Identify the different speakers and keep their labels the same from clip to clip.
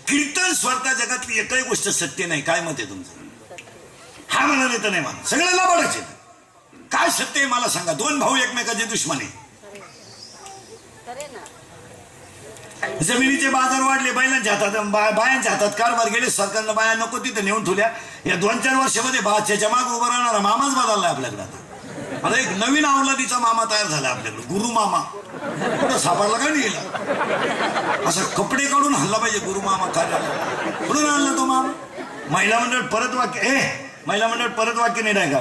Speaker 1: कीर्तन स्वर्ता जगातली एकही गोष्ट सत्य नाही. काय मत आहे तुमचं? हा म्हणाले तर नाही म्हणा, सगळ्याला बघायचे. काय सत्य आहे मला सांगा? दोन भाऊ एकमेकाचे दुश्मन आहे. जमिनीचे बाजार वाढले, बैलांच्या हातात बायांच्या हातात कारभार गेले. सरकारनं बाया नको तिथे नेऊन ठेवल्या. या 2-4 वर्षामध्ये बाच्याच्या माग उभा राहणारा मामाच बदललाय आपल्याकडे. आता एक नवीन अवलादीचा मामा तयार झाला आपल्याकडे, गुरु मामा. कुठं सापडला काय नाही? असं कपडे काढून हल्ला पाहिजे गुरु मामा. कार्याला कुठून आणला तो मामा? महिला मंडळ परत वाक्य महिला मंडळ परत वाक्य नाही आहे का?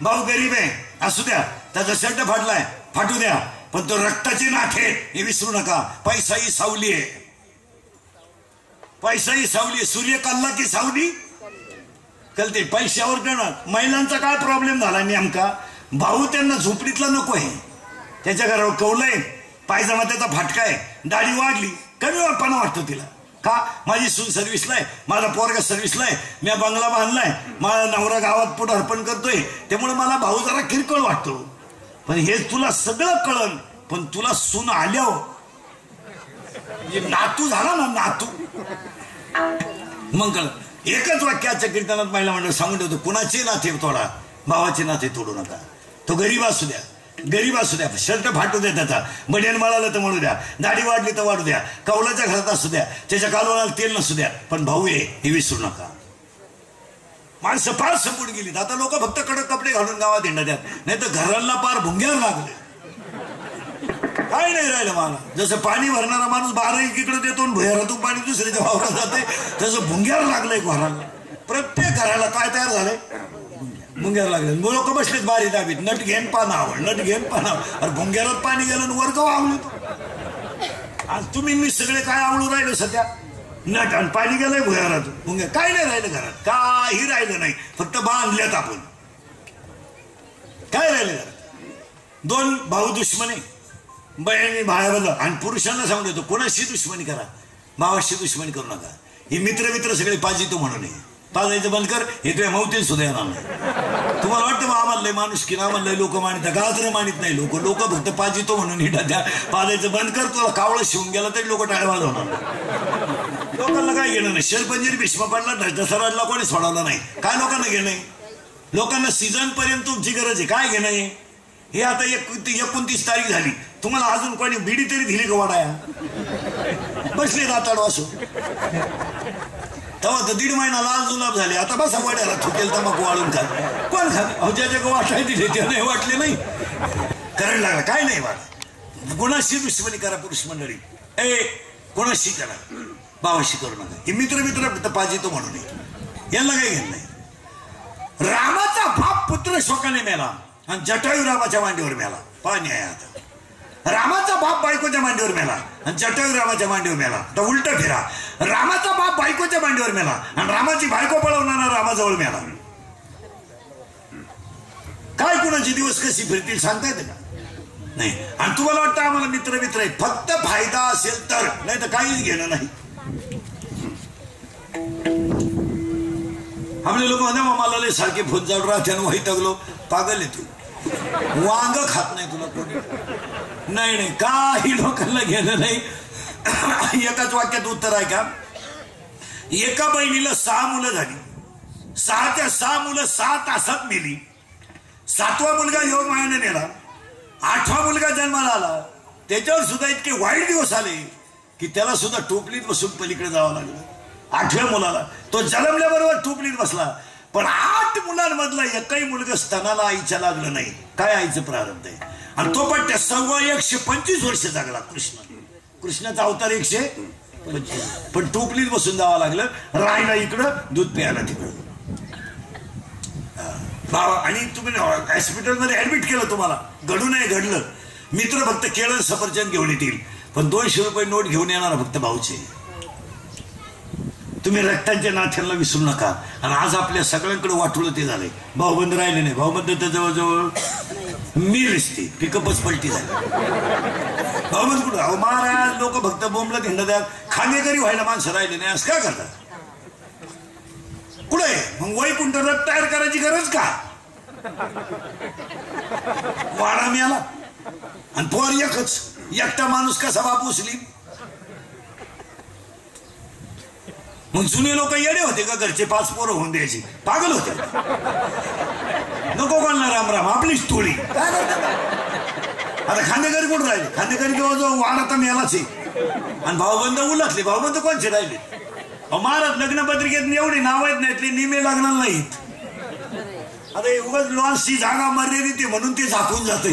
Speaker 1: भाऊ गरीब आहे असू द्या, त्याचा शर्ट फाटलाय फाटू द्या, पण तो रक्ताचे नाथे हे विसरू नका. पैसा ही सावली आहे, पैसा ही सावली आहे. सूर्य कल्ला की सावली कळते. पैशावर करणार. महिलांचा काय प्रॉब्लेम झाला नेमका? भाऊ त्यांना झोपडीतला नको आहे, त्याच्या घरावर कौलंय, पायजमा त्याचा फाटकाय, दाढी वाढली, कमी वाटपणा वाटतो तिला. का? माझी सून सर्व्हिसला आहे, माझा पोरगा सर्व्हिसला आहे, मी बंगला बांधलाय, माझा नवरा गावात पुढे अर्पण करतोय, त्यामुळे मला भाऊ जरा किरकोळ वाटतो. पण हे तुला सगळं कळन, पण तुला सून आल्यावर नातू झाला ना, नातू मग कळ. एकच वाक्याच्या कीर्तनात महिला मंडळ सांगून ठेवतो, कुणाचे नाते तोडा, भावाचे नाते तोडू नका. तो गरीब असू द्या, गरीब असू द्या, शर्ट फाटू द्या, त्याचा बनियान मळाला तर म्हणू द्या, दाढी वाढली तर वाढू द्या, कौलाच्या घरात असू द्या, त्याच्या कालवणाला तेल नसू द्या, पण भाऊ आहे हे विसरू नका. माणसं फार संपून गेलीत. आता लोक फक्त कडक कपडे घालून गावात हिंडा द्या, नाही तर घरांना पार भुंग्यावर लागले. काय नाही राहिलं मला. जसं पाणी भरणारा माणूस 12 एकीकडे देतो, भुयारातून पाणी दुसऱ्याच्या वावरात जाते, तसं भुंग्यावर लागलंय घराला. प्रत्येक घराला काय तयार झालंय? भुंग्यावर लागले. लोक बसलेत बारी दाबीत, नट घेन पानावर, नट घेन पानावर. अरे भुंग्यारात पाणी गेलं वर्ग आवळू. आज तुम्ही मी सगळे काय आवळू राहिले सध्या? नट आणि पाणी गेलंय भुयारातून. भुंग्या काय नाही राहिलं घरात, काही राहिलं नाही, फक्त बांधल्यात आपण. काय राहिलं घरात? 2 भाऊ दुश्मनी, बहिणी भावाला. आणि पुरुषांना सांगून देतो, कोणाशी दुश्मनी करा, भावाशी दुश्मनी करू नका. ही मित्र सगळे पाजितो म्हणून पाजायचं बंद कर. हे तुझ्या मौतीत सुद्धा येणार नाही. तुम्हाला वाटतं मग आम्हाला माणूस की आम्हाला लोक मानित, गाजर मानित नाही लोक. लोक फक्त पाजितो म्हणून हिडा द्या. पाजायचं बंद कर. तुला कावळं शिवून गेला तरी लोक टाळ्या वाजवणार. लोकांना काय घेणं नाही. शेरपंजीर भीष्म पडला, दसराला कोणी सोडवलं नाही. काय लोकांना घेणं? लोकांना सीझन पर्यंत तुमची गरज आहे. काय घेणं आहे? हे आता 29 तारीख झाली, तुम्हाला अजून कोणी बिडी तरी दिली का? वाडाया बसले राताड वासू. तेव्हा तर 1.5 महिना लाल जुलाब झाले. आता बसा वाड्याला थुकेल तंबाखू वाळून खात. कोण खात? ज्याच्या वाटाय दिले ते नाही वाटले नाही करायला लागला. काय नाही वाट. कोणाशी दुश्मनी करा पुरुष मंडळी, कोणाशी करा, भावाशी करू नका. हे मित्र फक्त पाजितो म्हणून यांना काही घेणं नाही. रामाचा बाप पुत्र शोकाने मेला आणि जटायू रामाच्या मांडीवर मेला. पाणी आहे आता. रामाचा बाप बायकोच्या मांडीवर मेला आणि जटायू रामाच्या मांडीवर मेला. तर उलट फिरा, रामाचा बाप बायकोच्या मांडीवर मेला आणि रामाची बायको पळवणारा रामाजवळ मेला. काय कुणाचे दिवस कशी फिरतील सांगता येते का? नाही. आणि तुम्हाला वाटतं आम्हाला मित्र आहे, फक्त फायदा असेल तर, नाही तर काहीच घेणं नाही. आपले लोक म्हणा मला लय सारखे फोन जाऊन राहते, वैतागलो. पागल आहे तू, वांग खात नाही तुला कोणी. नाही, काही लोकांना घेणं नाही. एकाच वाक्यात उत्तर आहे का? एका बहिणीला 6 मुलं झाली. 6च्या 6 मुलं 6 तासात मेली. 7वा मुलगा योग मायाने नेला. 8वा मुलगा जन्माला आला. त्याच्यावर सुद्धा इतके वाईट दिवस आले की त्याला सुद्धा टोपलीत बसून पलीकडे जावं लागलं. 8व्या मुलाला तो जन्मल्याबरोबर टोपलीत बसला. पण 8 मुलांमधला एकही मुलगा स्तनाला आईच्या लागलं नाही. काय आईचं प्रारंभ आहे? आणि तो पण त्या 125 वर्ष जगला. कृष्णाचा अवतार 125, पण टोपलीत बसून जावं लागलं. राहायला इकडं, दूध प्यायला तिकडं. आणि तुम्ही हॉस्पिटलमध्ये ऍडमिट केलं, तुम्हाला घडू नाही घडलं. मित्र फक्त केळं सफरचंद घेऊन येतील, पण 200 रुपये नोट घेऊन येणार फक्त भाऊचे. तुम्ही रक्तांच्या नात्यांना विसरू नका. आणि आज आपल्या सगळ्यांकडे वाटुलं ते झालंय. भाऊबंद राहिले नाही. भाऊबंद तर जवळजवळ मी दिसते, पिकअपच पलटी झाली. भाऊबंद कुठं? अहो महाराज, लोक फक्त बोंबला धिंडा द्या. खाणेकरी व्हायला माणसं राहिले नाही. असं काय करतात? कुठे मग वैकुंठ रथ तयार करायची गरज का? वाडा मिळाला आणि पोर एकच. एकटा माणूस कसा बाप उचली? मग जुने लोक येडे होते का घरचे 5 पोरं होऊन द्यायची? पागल होते. नको कोणला राम राम आपलीच टोळी. आता खांदेकरी कुठं राहिले? खांदेकरी किंवा जो वाडा तर मेलाच आहे. आणि भाऊबंद उलटले. भाऊबंद कोणचे राहिले? महाराज लग्नपत्रिकेत एवढी नाव आहेत नाहीतली निमे लागणार नाहीत. आता उगाच लॉन्सची जागा मर्यादित आहे म्हणून ते झाकून जात.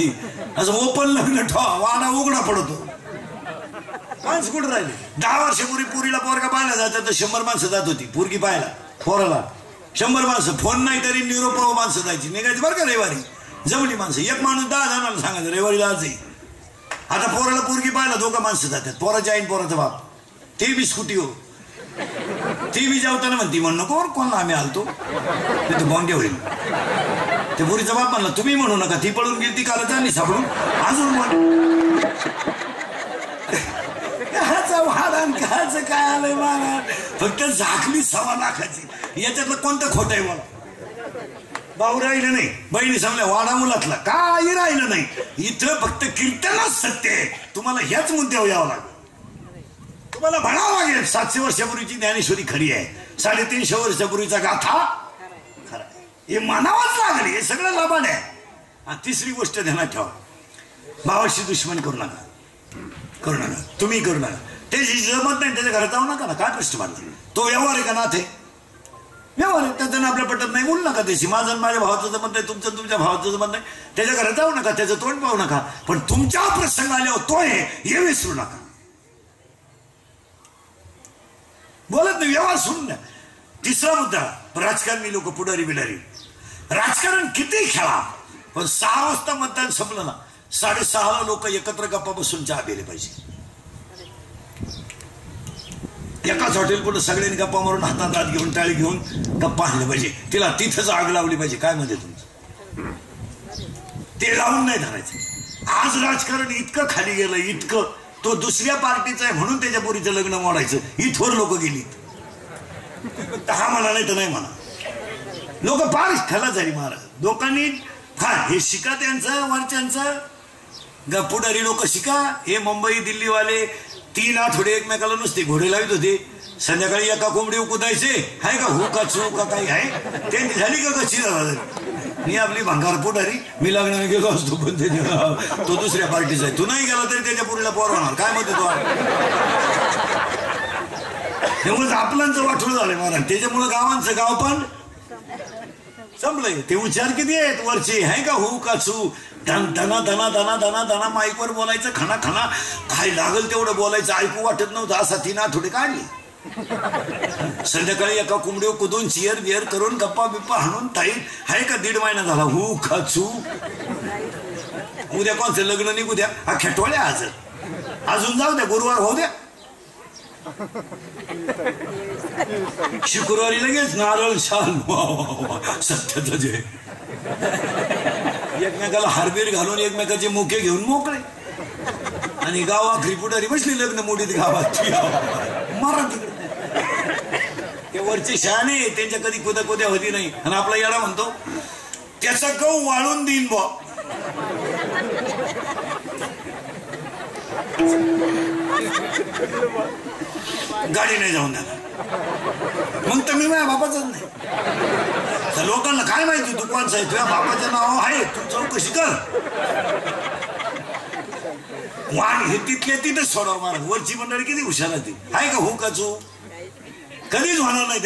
Speaker 1: असं ओपन लग्न ठेवा वाडा उघडा पडतो. माणसं कुठं राहिले? 10 वर्षापूर्वी पुरीला पोरगा पाहायला जायचं तर 100 माणसं जात होती. पोरगी पाहायला पोराला 100 माणसं. फोन नाही तरी निरोपाव माणसं जायची. निघायची बरं का रविवारी. जमली माणसं. एक माणूस 10 जणांना सांगायचं रविवारी जायचंय. आता पोराला पोरगी पाहायला 2 माणसं जातात. पोराच्या आईन पोराचा बाप. ते बी स्कूटी हो. ती बी जेवताना म्हणती म्हण नको कोणला आम्ही आलतो तिथे बॉन्डे होईल. ते पोरीचा बाप म्हणला तुम्ही म्हणू नका. ती पळून गेली ती कालच आणि सापडून अजून काय आलंय मला. फक्त झाकली 1.25 लाखाची. याच्यातलं कोणतं खोट आहे मला? भाऊ राहिलं नाही. बहिणी समल्या वाडा मुलातला काही राहिलं नाही. इथं फक्त कीर्तनच सत्य आहे. तुम्हाला ह्याच मुद्द्यावर यावं लागेल. तुम्हाला म्हणावं लागेल 700 वर्षापूर्वीची ज्ञानेश्वरी खरी आहे. 350 वर्षापूर्वीचा गाथा खरा आहे. हे म्हणावंच लागेल. हे सगळं लाभाड आहे. आणि तिसरी गोष्ट ध्यानात ठेवा. भावाशी दुश्मन करू नका. करू नका. तुम्ही करू नका. ते जमत नाही त्याच्या घरात जाऊ नका ना. काय प्रश्न मांडला? तो व्यवहार आहे का नाथ आहे? व्यवहार आहे. त्याचं आपल्या पटत नाही बोलू नका. त्याची माझं माझ्या भावाचं जमत नाही. तुमचं तुमच्या भावाचं जमत नाही. त्याच्या घरात जाऊ नका. त्याचं तोंड पाहू नका. पण तुमच्या प्रसंग आल्यावर तो आहे हे विसरू नका. बोलत नाही. व्यवहार सोडून द्या. तिसरा मुद्दा राजकारणी लोक पुढारी बिडारी. राजकारण किती खेळा पण 6 वाजता मतदान संपलं ना 6:30 लोक एकत्र गप्पा बसून चहा पिले पाहिजे. एकाच हॉटेल कुठं सगळ्यांनी गप्पा मारून हातात हात घेऊन टाळी घेऊन गप्पा आणले पाहिजे. तिला तिथंच आग लावली पाहिजे. काय मध्ये तुमचं ते लावून नाही धरायचं. आज राजकारण इतकं खाली गेलं इतकं. तो दुसऱ्या पार्टीचा आहे म्हणून त्याच्या पोरीचं लग्न मोडायचं. इथवर लोक गेली. 10 म्हणा नाही तर नाही म्हणा. लोक फार खला झाली महाराज. लोकांनी फार हे शिका त्यांचं वरच्यांचं. पुढारी लोक शिका. हे मुंबई दिल्लीवाले 3 आठवडे एकमेकाला नुसते घोडे लावित होते. संध्याकाळी एका कोंबडी कुदायचे. हाय का हू का चू का काही आहे त्यांनी झाली का कशी झाली. मी आपली भंगार पुढारी. मी लग्नाने गेलो असतो पण तो दुसऱ्या पार्टीचा आहे. तू नाही गेला तरी त्याच्या पुरीला पोर होणार. काय म्हणते तो तेव्हाच आपलांचं वाटून झालंय महाराज. त्याच्यामुळं गावांचं गाव पण संपलंय. ते उच्चार किती आहेत वरचे. हाय का हू का चू धना धना धना धना धना माईकवर बोलायचं. खणा खणा काय लागल तेवढं बोलायचं. ऐकू वाटत नव्हतं. असा 3 आठवडे काढले. संध्याकाळी एका कोंबडीवर कुदून चिअर बिअर करून गप्पा बिप्पा हाणून ताई हाय का 1.5 महिना झाला. हू खाचू. उद्या कोणचं लग्न निघू द्या. हा खेटोळ्या आज अजून जाऊ द्या. गुरुवार होऊ द्या. शुक्रवारी लगेच नारळ शाल सत्याचं जे एकमेकाला हारबीर घालून एकमेकाचे मुखे घेऊन मोकळे. आणि गावाखरी पुढारी बसली लग्न मोडीत गावात. मारा तिकडे. ते वरचे शहाणे त्यांच्या कधी कुद्या होती नाही. आणि आपला येडा म्हणतो त्याचा गहू वाळून देईन बा. गाडी नाही जाऊन द्या. मग तर मी माझ्या बापाचाच नाही. तर लोकांना काय माहिती तू कोणचा आहे. तुझ्या बापाचं नाव आहे तू चौकशी कर. वाण हे तिथल्या तिथेच सोडावं महाराज. वरची मंडळी किती हुशार आहे. आहे का हो का चू कधीच होणार नाही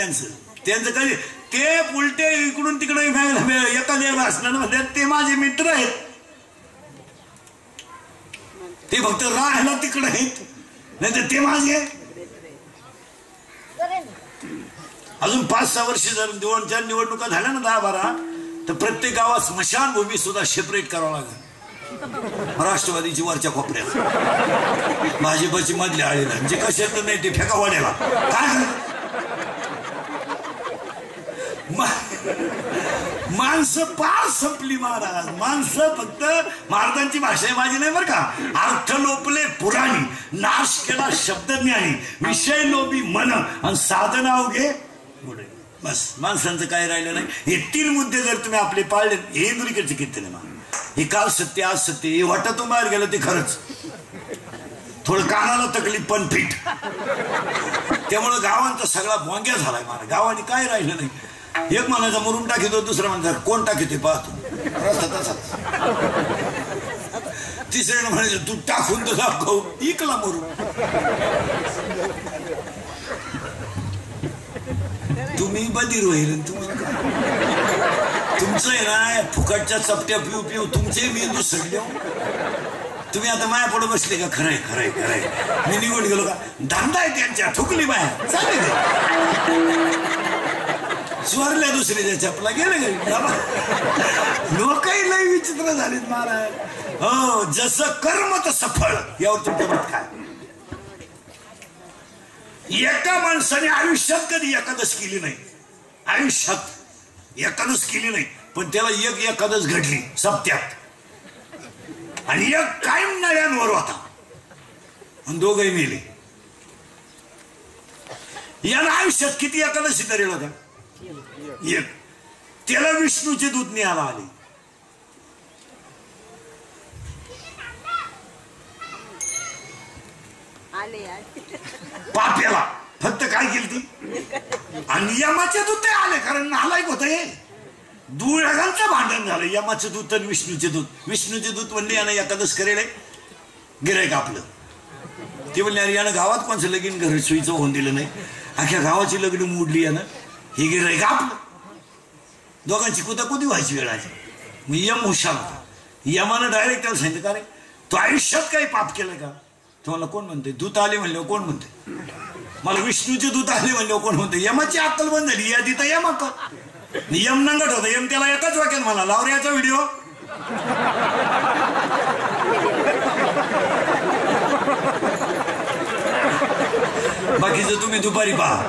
Speaker 1: त्यांचं कधी. ते उलटे इकडून तिकडे एका देव असणार म्हणतात ते माझे मित्र आहेत. ते फक्त राहायला तिकडे आहेत नाही तर ते माझे. अजून 5-6 वर्ष जर 2-4 निवडणुका झाल्या ना 10-12 तर प्रत्येक गावात स्मशानभूमी सुद्धा सेपरेट करावं लागेल. राष्ट्रवादीची वरच्या कोपऱ्यात भाजपची मधल्या आळीला जे कशात नाही ते फेका वाढेला. काय माणसं पार संपली महाराज. माणसं फक्त महाराजांची भाषा माझी नाही बरं का. अर्थ लोपले पुराणी नाश केला शब्दज्ञानी विषय लोभी मन आणि साधना अवघे बस. माणसांचं काय राहिलं नाही. हे 3 मुद्दे जर तुम्ही आपले पाळले हे इंदुरीकडचे कीर्तन आहे. हे काल सत्य आज सत्य. हे वाटातून बाहेर गेलं ते खरंच. थोडं कानाला तकलीफ पण फिट. त्यामुळे गावांचा सगळा भोंग्या झालाय मला. गावाने काय राहिलं नाही. एक म्हणायचा मरून टाकितो, दुसरा म्हणायचा कोण टाकितोय पाहतो, तिसऱ्याने म्हणायचं तू टाकून तर दाखव, इकला मरून. तुम्ही बधीर होईल, तुमचं आहे ना फुकटच्या चपट्या पिऊ पिऊ तुमचे मेंदू सडले. तुम्ही आता माया पुढे बसले का? खरंय खरंय खरंय, मी निघून गेलो का? धंदा आहे त्यांच्या, थुकली माया चालेल, स्वर्ल्या दुसऱ्याच्या चपला गेले घरी. लोकही लय विचित्र झालीत महाराज. हो, जसं कर्म तसं फळ, यावर तुमचं मत काय? एका माणसाने आयुष्यात कधी एकादश केली नाही, आयुष्यात एकादश केली नाही, पण त्याला एक एकादश घडली सप्त्यात, आणि एक कायम नळ्यांवर होता, आणि दोघही मेले. याला आयुष्यात किती एकादशी तरी होत्या? एक. त्याला विष्णूचे दूत न्यायला आले. पाप्याला फक्त काय केली ती, आणि यमाचे दूत आले, कारण नालायक होत हे. दुळगांचं भांडण झालं, यमाचे दूत आणि विष्णूचे दूत. विष्णूचे दूत म्हणले यानं एकादश करेल, गिरायक आपलं. ते म्हणले अरे यानं गावात कोणचं लगीन घर सोयीचं होऊन दिलं नाही, अख्ख्या गावाची लग्न मोडली यानं, हे गिरायक आपलं. दोघांची कुदाकुदी व्हायची वेळ आली. मी यम हुशार होता. यमानं डायरेक्ट त्याला सांगितलं का रे तू आयुष्यात काही पाप केलं का? तुम्हाला कोण म्हणते? दूत आले म्हणल्यावर कोण म्हणते? मला विष्णूचे दूत आले म्हणल्यावर कोण म्हणते? यमाची अक्कल बंद झाली, या तिथं यम अक्कल. यम नंगट होता. यम त्याला एकाच वाक्यात म्हणा, लाव रे याचा व्हिडिओ. बाकीचं तुम्ही दुपारी पहा.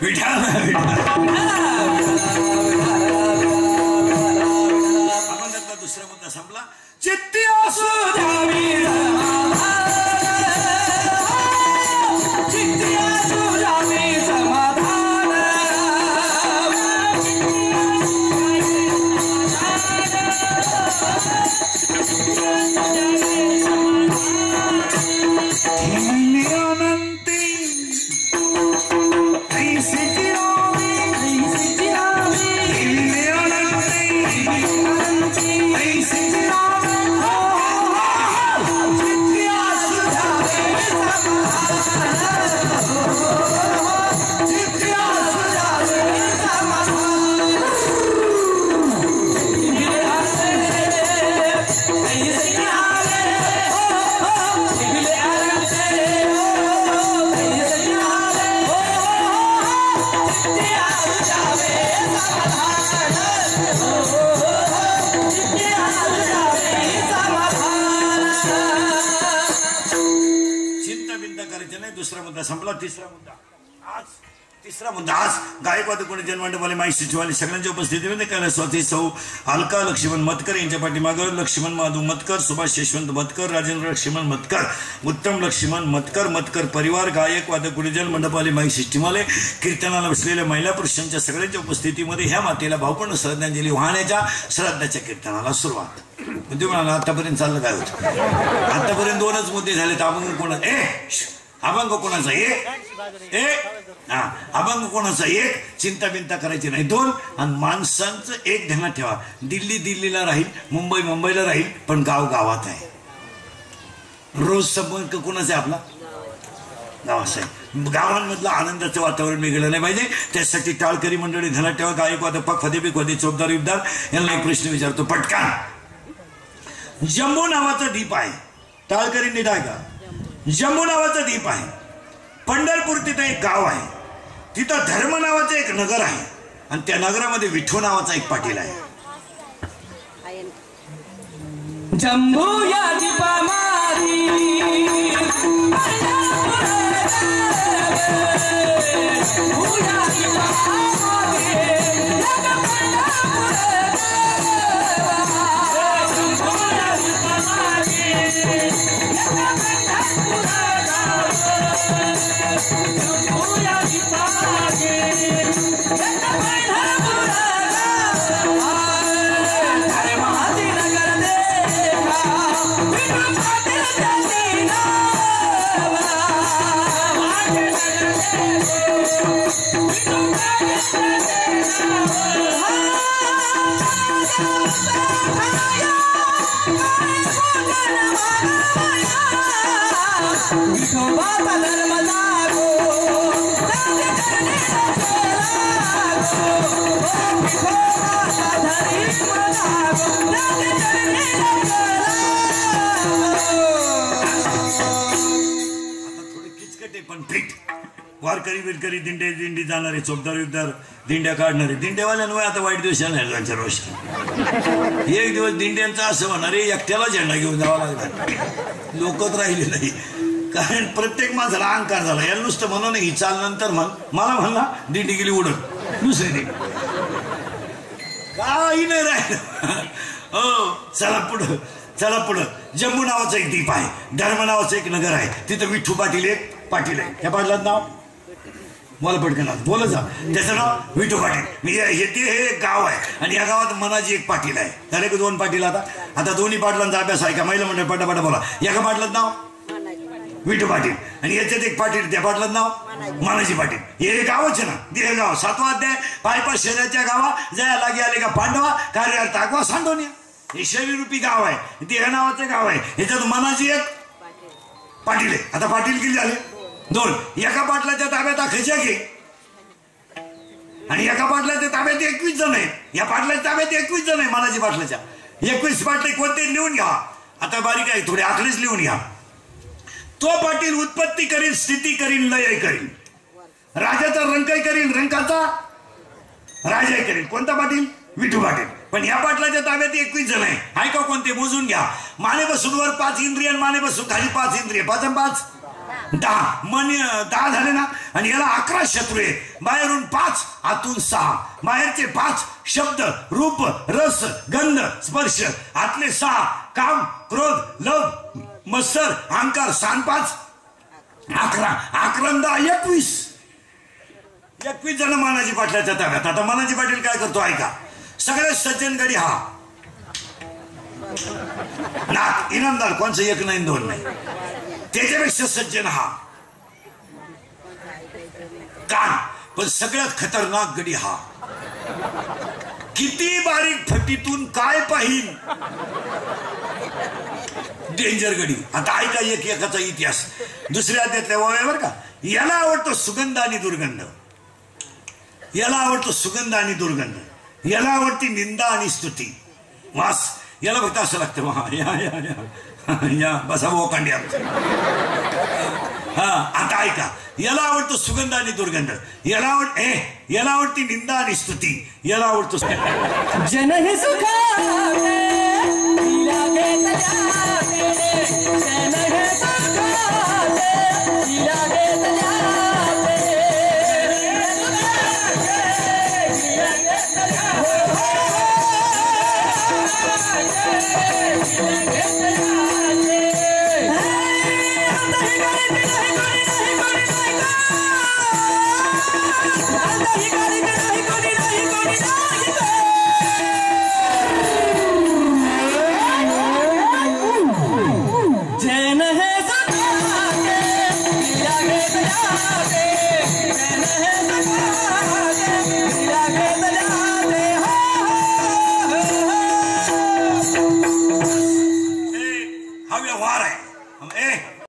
Speaker 1: विठाल दुसरा मुद्दा संपला. चित्ती असू द्यावी, चित्ती असू द्यावी समाधान, अनंती ऐसी दुसरा मुद्दा संपला. तिसरा मुद्दा आज गायकवाद कोणी जनमंडपाले माई सचिवालय सगळ्यांच्या उपस्थितीमध्ये काय स्वाती सौ अलका लक्ष्मण मतकर यांच्या पाठीमागं लक्ष्मण माधव मतकर, सुभाष यशवंत मतकर, राजेंद्र लक्ष्मण मतकर, उत्तम लक्ष्मण मतकर परिवार गायकवाद कोणी जनमंडपाले माई सचिवालय कीर्तनाला बसलेल्या महिला पुरुषांच्या सगळ्यांच्या उपस्थितीमध्ये ह्या मातेला भावपूर्ण श्रद्धांजली वाहण्याच्या श्राद्धाच्या कीर्तनाला सुरुवात. म्हणजे म्हणाला आतापर्यंत चाललं काय होतं? आतापर्यंत दोनच मुद्दे झाले. अभंग कोणाचा अभंग कोणाचा अभंग कोणाचा एक, चिंता बिंता करायची नाही दोन, आणि माणसांचं एक ध्यानात ठेवा. दिल्लीला राहील, मुंबईला राहील, पण गाव गावात आहे. रोज संपर्क कोणाचा आहे? आपला गावाचा आहे. गावांमधलं आनंदाचं वातावरण वेगळं नाही पाहिजे. त्यासाठी टाळकरी मंडळी ध्यानात ठेवा. गायकवाद फदेबी चौकदार विद्दार यांना एक प्रश्न विचारतो पटका. जम्बो नावाचा द्वीप आहे, टाळकरी नीट आहे का? जम्बो नावाचा द्वीप आहे. पंढरपूर तिथं एक गाव आहे, तिथं धर्म नावाचं एक नगर आहे, आणि त्या नगरामध्ये विठो नावाचा एक पाटील आहे. जम्बो या
Speaker 2: Hey!
Speaker 1: पण फिट. वारकरी बिरकरी दिंडी जाणारे चोपदार युद्धार दिंड्या काढणारे दिंड्यावाल्यांवर आता वाईट दिवस येणार त्यांच्या रोषी. एक दिवस दिंड्यांचा असं होणार एकट्याला झेंडा घेऊन जावा लागला, लोकच राहिले नाही. कारण प्रत्येक माणसाला अहंकार झाला. याला नुसतं म्हणून ही चाल नंतर मला म्हणला दिंडी गेली उडत दुसरी दिंडी काही नाही राहिलं. हो चला पुढं. जम्मू नावाचं एक द्वीप आहे, धर्म नावाचं एक नगर आहे, तिथं विठ्ठू पाटील एक पाटील आहे. त्या पाटलाचं नाव मला पटकन बोला जा. त्याचं नाव विठू पाटील. हे एक गाव आहे आणि या गावात मनाजी एक पाटील आहे. झाले का 2 पाटील. आता दोन्ही पाटलांचा अभ्यास आहे का महिला मंडळ पटापटा बोला. एका पाटलाचं नाव विठू पाटील आणि याच्यात एक पाटील, त्या पाटलाचं नाव मानाजी पाटील. हे गावच ना देहगाव. 7वा अध्याय. पायपास शहराच्या गावा जया लागे आले का पांडवा कार्याला टाकवा सांडोनिया. हे शरीरूपी गाव आहे, देह नावाचं गाव आहे. ह्याच्यात मनाजी एक पाटील आहे. आता पाटील किती झाले 2. एका पाटलाच्या ताब्यात अखेच्या घे आणि एका पाटलाच्या ताब्यात 21 जण आहेत. या पाटलाच्या ताब्यात 21 जण आहे. मानाजी पाटलाच्या 21 पाटले कोणते लिहून घ्या. आता बारीक आहे थोडे आकडेच लिहून घ्या. तो पाटील उत्पत्ती करील, स्थिती करील, लय करील. राजाचा रंकही करील, रंकाचा राजाही करील. कोणता पाटील विठू पाटील. पण या पाटलाच्या ताब्यात 21 जण आहे का कोणते मोजून घ्या. माने बसून वर 5 इंद्रिय, माने बसून खाली 5 इंद्रिय. 5 आणि 5 10 मन 10 झाले ना. आणि याला 11 शत्रू आहे. बाहेरून 5 आतून 6. बाहेरचे 5 शब्द रूप रस गंध स्पर्श. आतले 6 काम क्रोध लोभ मत्सर अहंकार. 6 5 11 11 21 जण मानाजी पाटलाच्या ताब्यात. आता मानाजी पाटील काय करतो ऐका. सगळ्यात सज्जन गडी हा नाथ इनामदार. कोणचं 1 नाही 2 नाही. त्याच्यापेक्षा सज्जन हा कान. पण सगळ्यात खतरनाक गडी हा. किती बारीक फटीतून काय पाहिल डेंजर गडी. आता ऐका एकाचा इतिहास. दुसऱ्या अध्यायातल्या वाव्यावर का. याला आवडतो सुगंध आणि दुर्गंध. याला आवडतो सुगंध आणि दुर्गंध. याला आवडती निंदा आणि स्तुती वास. याला फक्त असं लागतं या बसा ओकांडी आमचं. हा आता ऐका. याला आवडतो सुगंध आणि दुर्गंध. याला आवडती निंदा आणि स्तुती. याला आवडतो
Speaker 2: जनही सुखा